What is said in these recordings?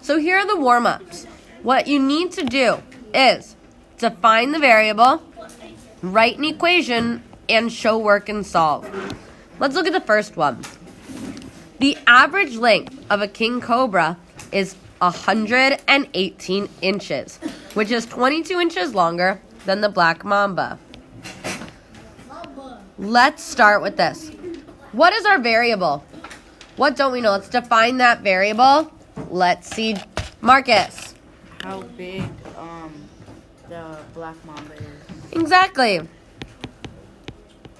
So here are the warm-ups. What you need to do is define the variable, write an equation, and show work and solve. Let's look at the first one. The average length of a king cobra is 118 inches, which is 22 inches longer than the black mamba. Let's start with this. What is our variable? What don't we know? Let's define that variable. Let's see. Marcus. How big the black mamba is. Exactly.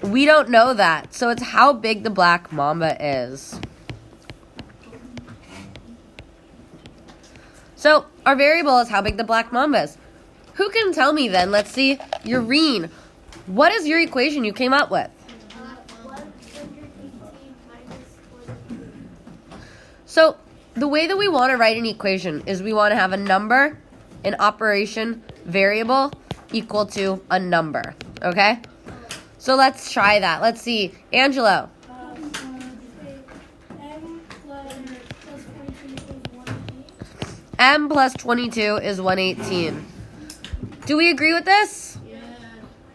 We don't know that. So it's how big the black mamba is. So our variable is how big the black mamba is. Who can tell me then? Let's see. Eurene, what is your equation you came up with? So the way that we want to write an equation is we want to have a number, an operation, variable equal to a number. Okay? So let's try that. Let's see. Angelo. M plus 22 is 118. Do we agree with this? Yeah.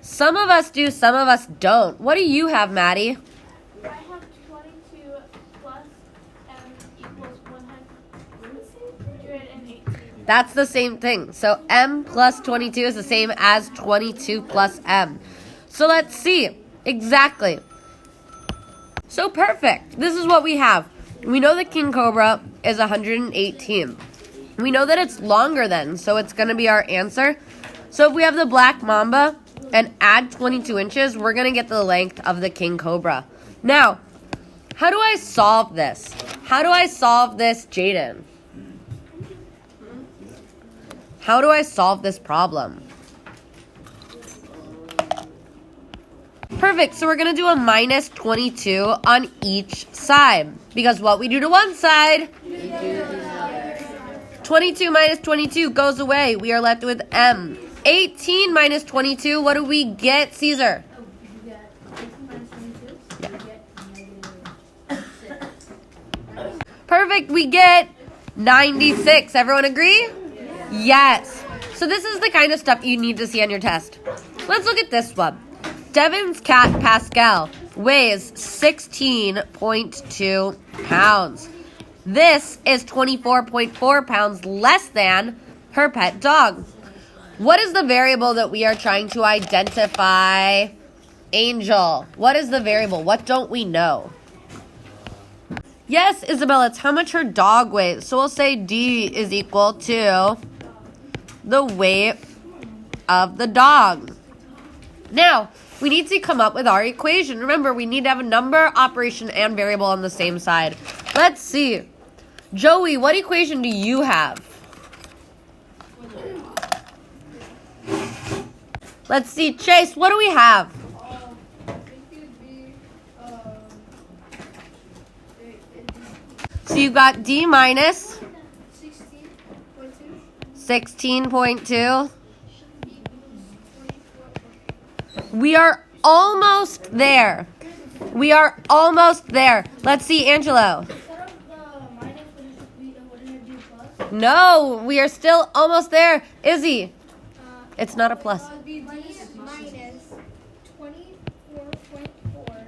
Some of us do, some of us don't. What do you have, Maddie? I have 22 plus M equals 118. That's the same thing. So M plus 22 is the same as 22 plus M. So let's see. Exactly. So perfect. This is what we have. We know the king cobra is 118. We know that it's longer then, so it's going to be our answer. So if we have the black mamba and add 22 inches, we're going to get the length of the king cobra. Now, how do I solve this? How do I solve this, Jaden? How do I solve this problem? Perfect, so we're going to do a minus 22 on each side. Because what we do to one side, 22 minus 22 goes away. We are left with M. 18 minus 22, what do we get, Caesar? Perfect, we get 96. Everyone agree? Yes. So this is the kind of stuff you need to see on your test. Let's look at this one. Devin's cat, Pascal, weighs 16.2 pounds. This is 24.4 pounds less than her pet dog. What is the variable that we are trying to identify? Angel, what is the variable? What don't we know? Yes, Isabella, it's how much her dog weighs. So we'll say D is equal to the weight of the dog. Now, we need to come up with our equation. Remember, we need to have a number, operation, and variable on the same side. Let's see. Joey, what equation do you have? Let's see. Chase, what do we have? So you got D minus 16.2. We are almost there. We are almost there. Let's see, Angelo. No, we are still almost there. Izzy, it's not a plus. Minus 24.4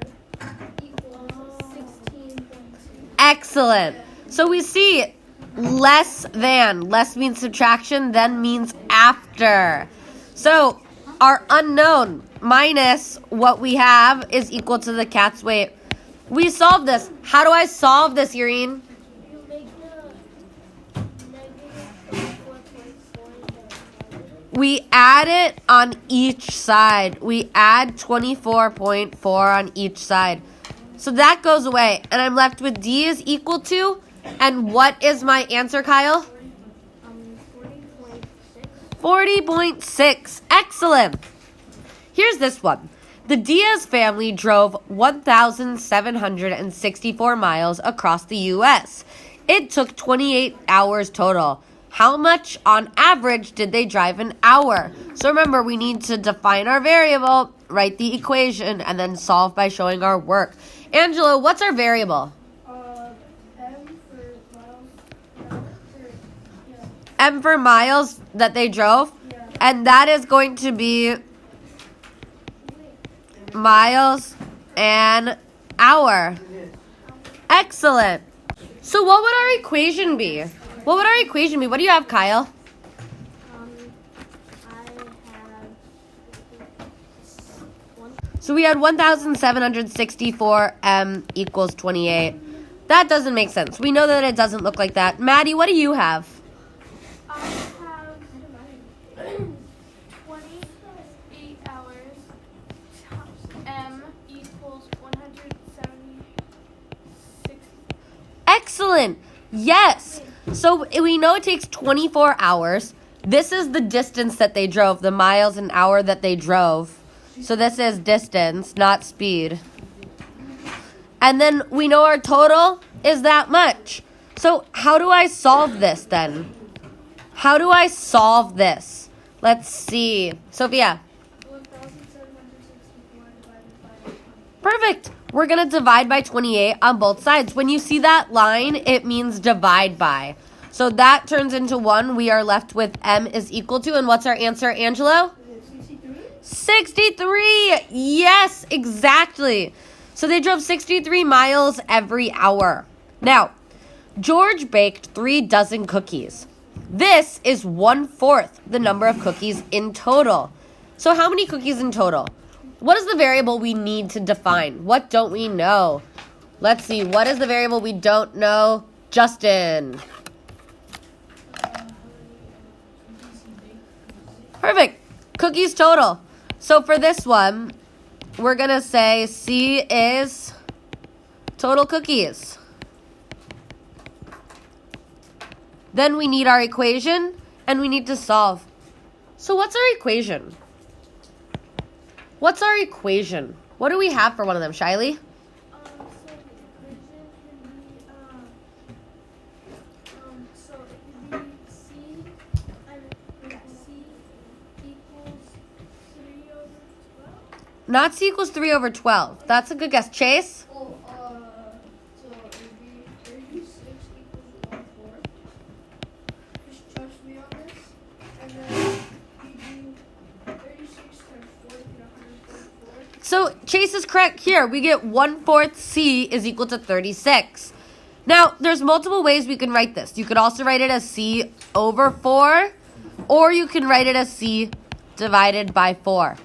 equals 16.2. Excellent. So we see less than. Less means subtraction, then means after. So our unknown minus what we have is equal to the cat's weight. We solved this. How do I solve this, Eurene? We add it on each side. We add 24.4 on each side. So that goes away. And I'm left with D is equal to. And what is my answer, Kyle? 40.6. Excellent. Here's this one. The Diaz family drove 1,764 miles across the U.S. It took 28 hours total. How much on average did they drive an hour? So remember, we need to define our variable, write the equation, and then solve by showing our work. Angelo, what's our variable? M for miles. M for miles that they drove. And that is going to be miles an hour. Excellent. So what would our equation be? What would our equation be? What do you have, Kyle? So we had 1,764 M equals 28. That doesn't make sense. We know that it doesn't look like that. Maddie, what do you have? I have 28 hours times M equals 176. Excellent. Yes. So we know it takes 24 hours. This is the distance that they drove, the miles an hour that they drove. So this is distance, not speed. And then we know our total is that much. So how do I solve this then? How do I solve this? Let's see. Sophia. 1,764 divided by 20. Perfect. We're going to divide by 28 on both sides. When you see that line, it means divide by. So that turns into 1. We are left with M is equal to, and what's our answer, Angelo? 63. Yes, exactly. So they drove 63 miles every hour. Now, George baked 3 dozen cookies. This is 1/4 the number of cookies in total. So how many cookies in total? What is the variable we need to define? What don't we know? Let's see. What is the variable we don't know? Justin. Perfect. Cookies total. So for this one, we're going to say C is total cookies. Then we need our equation, and we need to solve. So what's our equation? What's our equation? What do we have for one of them, Shiley? So the equation can be, so it can be C, and C equals 3 over 12. Not C equals 3 over 12. That's a good guess. Chase? Oh, so it would be 36 equals 1/4. Just trust me on this. And then you do 36 times 4 to get 144. So Chase is correct here. We get 1/4 C is equal to 36. Now, there's multiple ways we can write this. You could also write it as C over 4, or you can write it as C divided by 4.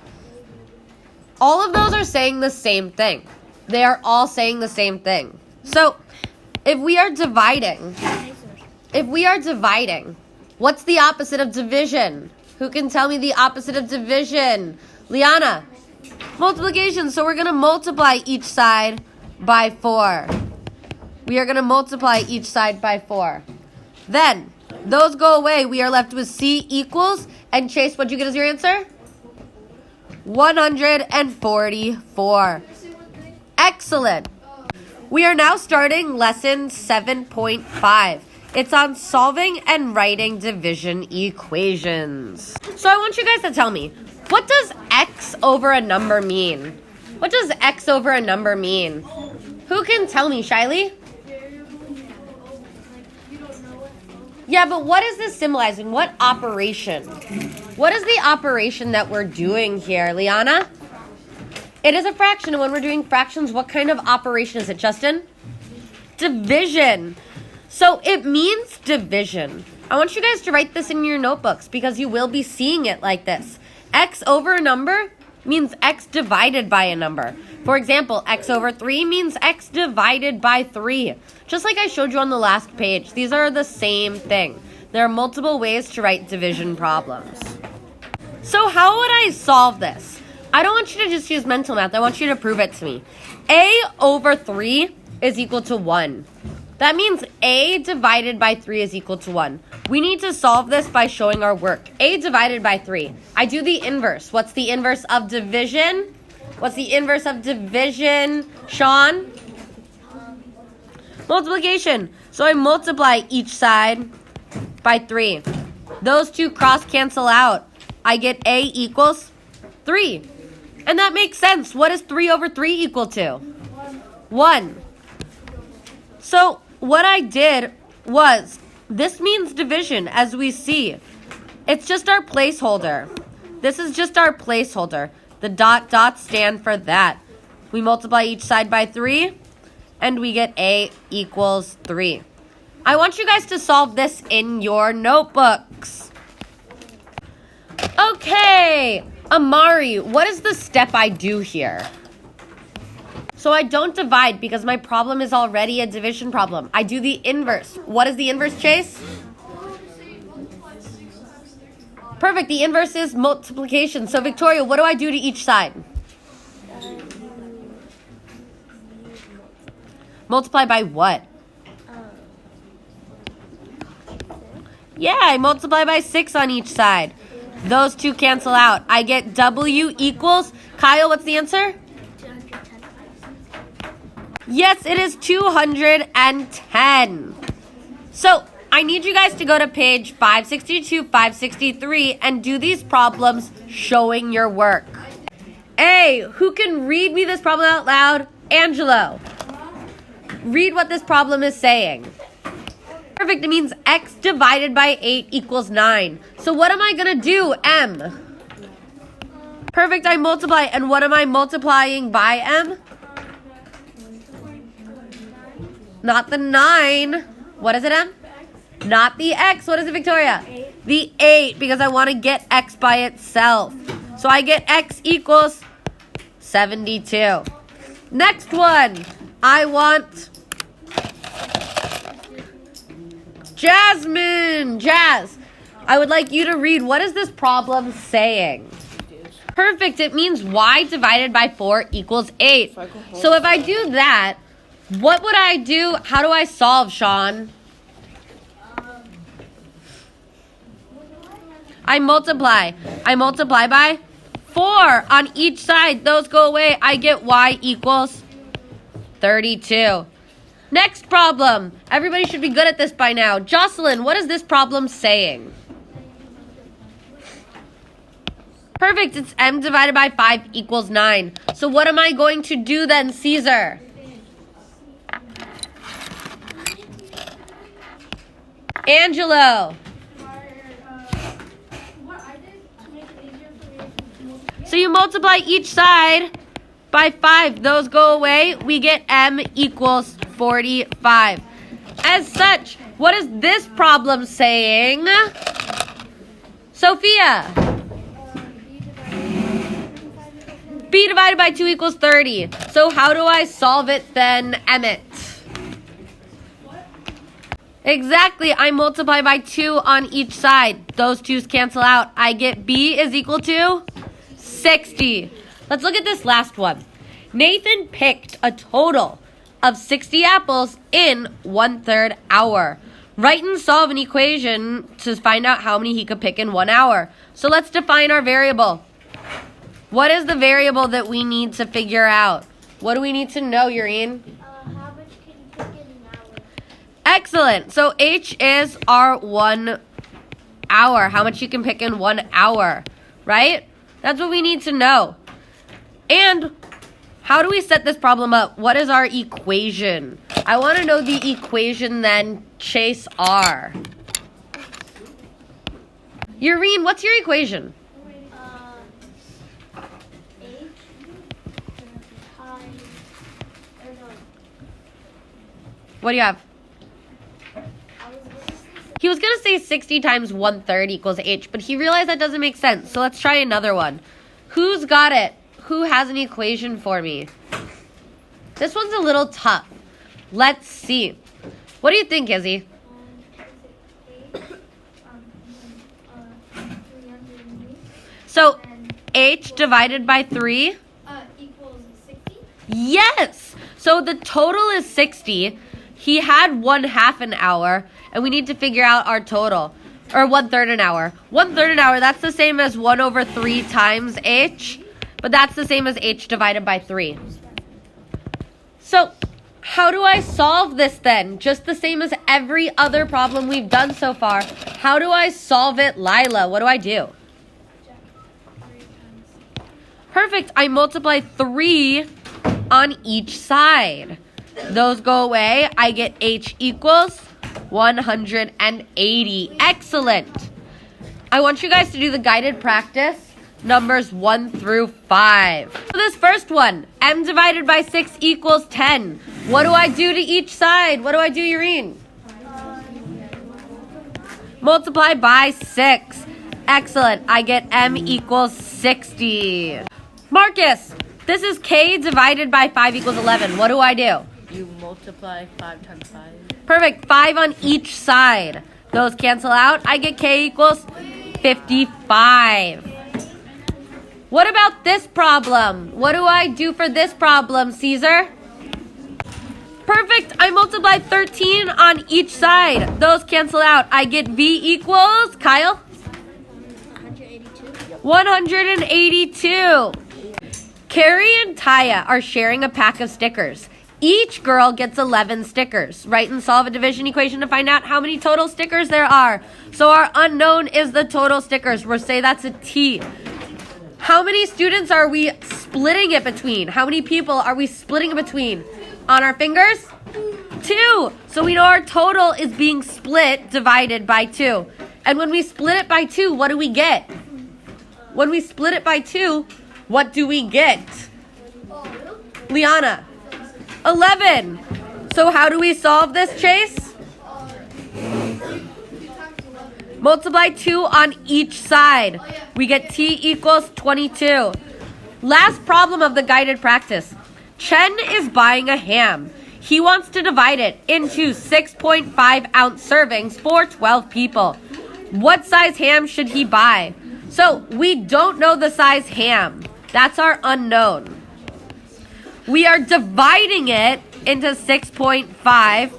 All of those are saying the same thing. They are all saying the same thing. So, if we are dividing, what's the opposite of division? Who can tell me the opposite of division? Liana. Multiplication. So we're going to multiply each side by 4. We are going to multiply each side by 4. Then, those go away. We are left with C equals, and Chase, what'd you get as your answer? 144. Excellent. We are now starting lesson 7.5. It's on solving and writing division equations. So I want you guys to tell me, what does X over a number mean? What does X over a number mean? Who can tell me, Shiley? Yeah, but what is this symbolizing? What operation? What is the operation that we're doing here, Liana? It is a fraction, and when we're doing fractions, what kind of operation is it, Justin? Division. So it means division. I want you guys to write this in your notebooks because you will be seeing it like this. X over a number means X divided by a number. For example, X over 3 means X divided by 3. Just like I showed you on the last page, these are the same thing. There are multiple ways to write division problems. So how would I solve this? I don't want you to just use mental math. I want you to prove it to me. A over 3 is equal to 1. That means A divided by 3 is equal to 1. We need to solve this by showing our work. A divided by 3. I do the inverse. What's the inverse of division? What's the inverse of division, Sean? Multiplication. So I multiply each side by 3. Those two cross cancel out. I get A equals 3. And that makes sense. What is 3 over 3 equal to? 1. So what I did was This means division, as we see. It's just our placeholder. This is just our placeholder. The dots stand for that. We multiply each side by 3, and we get A equals 3. I want you guys to solve this in your notebooks. Okay, Amari, what is the step I do here? So I don't divide because my problem is already a division problem. I do the inverse. What is the inverse, Chase? Perfect, the inverse is multiplication. So Victoria, what do I do to each side? Multiply by what? Yeah, I multiply by 6 on each side. Those two cancel out. I get W equals, Kyle, what's the answer? 210. Yes, it is 210. So, I need you guys to go to page 562, 563, and do these problems showing your work. Hey, who can read me this problem out loud? Angelo. Read what this problem is saying. Perfect, it means x divided by 8 equals 9. So what am I going to do, M? Perfect, I multiply. And what am I multiplying by, M? Not the 9. What is it, M? Not the x. What is it, Victoria? 8. The 8, because I want to get x by itself. So I get x equals 72. Next one. I want Jasmine. Jazz, I would like you to read. What is this problem saying? Perfect. It means y divided by 4 equals 8. So if I do that, what would I do? How do I solve, Sean? I multiply. I multiply by 4 on each side. Those go away. I get y equals 32. Next problem. Everybody should be good at this by now. Jocelyn, what is this problem saying? Perfect. It's m divided by 5 equals 9. So what am I going to do then, Caesar? Angelo. So you multiply each side by 5. Those go away. We get m equals 45. As such, what is this problem saying? Sophia. B divided by 2 equals 30. So how do I solve it then, Emmett? Exactly, I multiply by 2 on each side. Those 2's cancel out. I get B is equal to 60. Let's look at this last one. Nathan picked a total of 60 apples in 1/3 hour. Write and solve an equation to find out how many he could pick in 1 hour. So let's define our variable. What is the variable that we need to figure out? What do we need to know, Urine? How much can you pick in an hour? Excellent. So H is our 1 hour. How much you can pick in 1 hour, right? That's what we need to know. And how do we set this problem up? What is our equation? I want to know the equation then, Chase R. Urine, what's your equation? H times, or no, What do you have? I was going to say He was going to say 60 times 1/3 equals H, but he realized that doesn't make sense. So let's try another one. Who's got it? Who has an equation for me? This one's a little tough. Let's see. What do you think, Izzy? is it 8, 380, So and H divided by 3? equals 60? Yes! So the total is 60. He had 1/2 an hour, and we need to figure out our total. Or 1/3 an hour. 1/3 an hour, that's the same as 1/3 times H. But that's the same as H divided by 3. So, how do I solve this then? Just the same as every other problem we've done so far. How do I solve it, Lila? What do I do? Perfect. I multiply 3 on each side. Those go away. I get H equals 180. Excellent. I want you guys to do the guided practice, numbers 1 through 5. So this first one, m divided by 6 equals 10. What do I do to each side? What do I do, Eurene? Multiply by 6. Excellent. I get m equals 60. Marcus, this is k divided by 5 equals 11. What do I do? You multiply 5 times 5. Perfect. 5 on each side. Those cancel out. I get k equals 55. What about this problem? What do I do for this problem, Caesar? Perfect. I multiply 13 on each side. Those cancel out. I get v equals, Kyle? 182. Carrie and Taya are sharing a pack of stickers. Each girl gets 11 stickers. Write and solve a division equation to find out how many total stickers there are. So our unknown is the total stickers. We'll say that's a T. How many students are we splitting it between? How many people are we splitting it between? On our fingers? 2. So we know our total is being split divided by 2. And when we split it by 2, what do we get? When we split it by 2, what do we get? Liana? 11. So how do we solve this, Chase? Multiply 2 on each side. We get t equals 22. Last problem of the guided practice. Chen is buying a ham. He wants to divide it into 6.5 ounce servings for 12 people. What size ham should he buy? So we don't know the size ham. That's our unknown. We are dividing it into 6.5,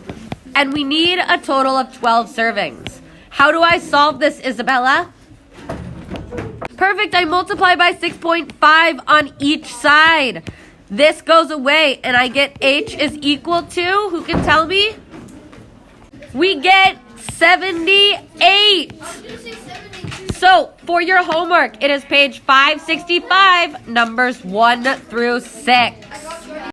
and we need a total of 12 servings. How do I solve this, Isabella? Perfect. I multiply by 6.5 on each side. This goes away, and I get h is equal to, who can tell me? We get 78. So, for your homework, it is page 565, numbers 1 through 6.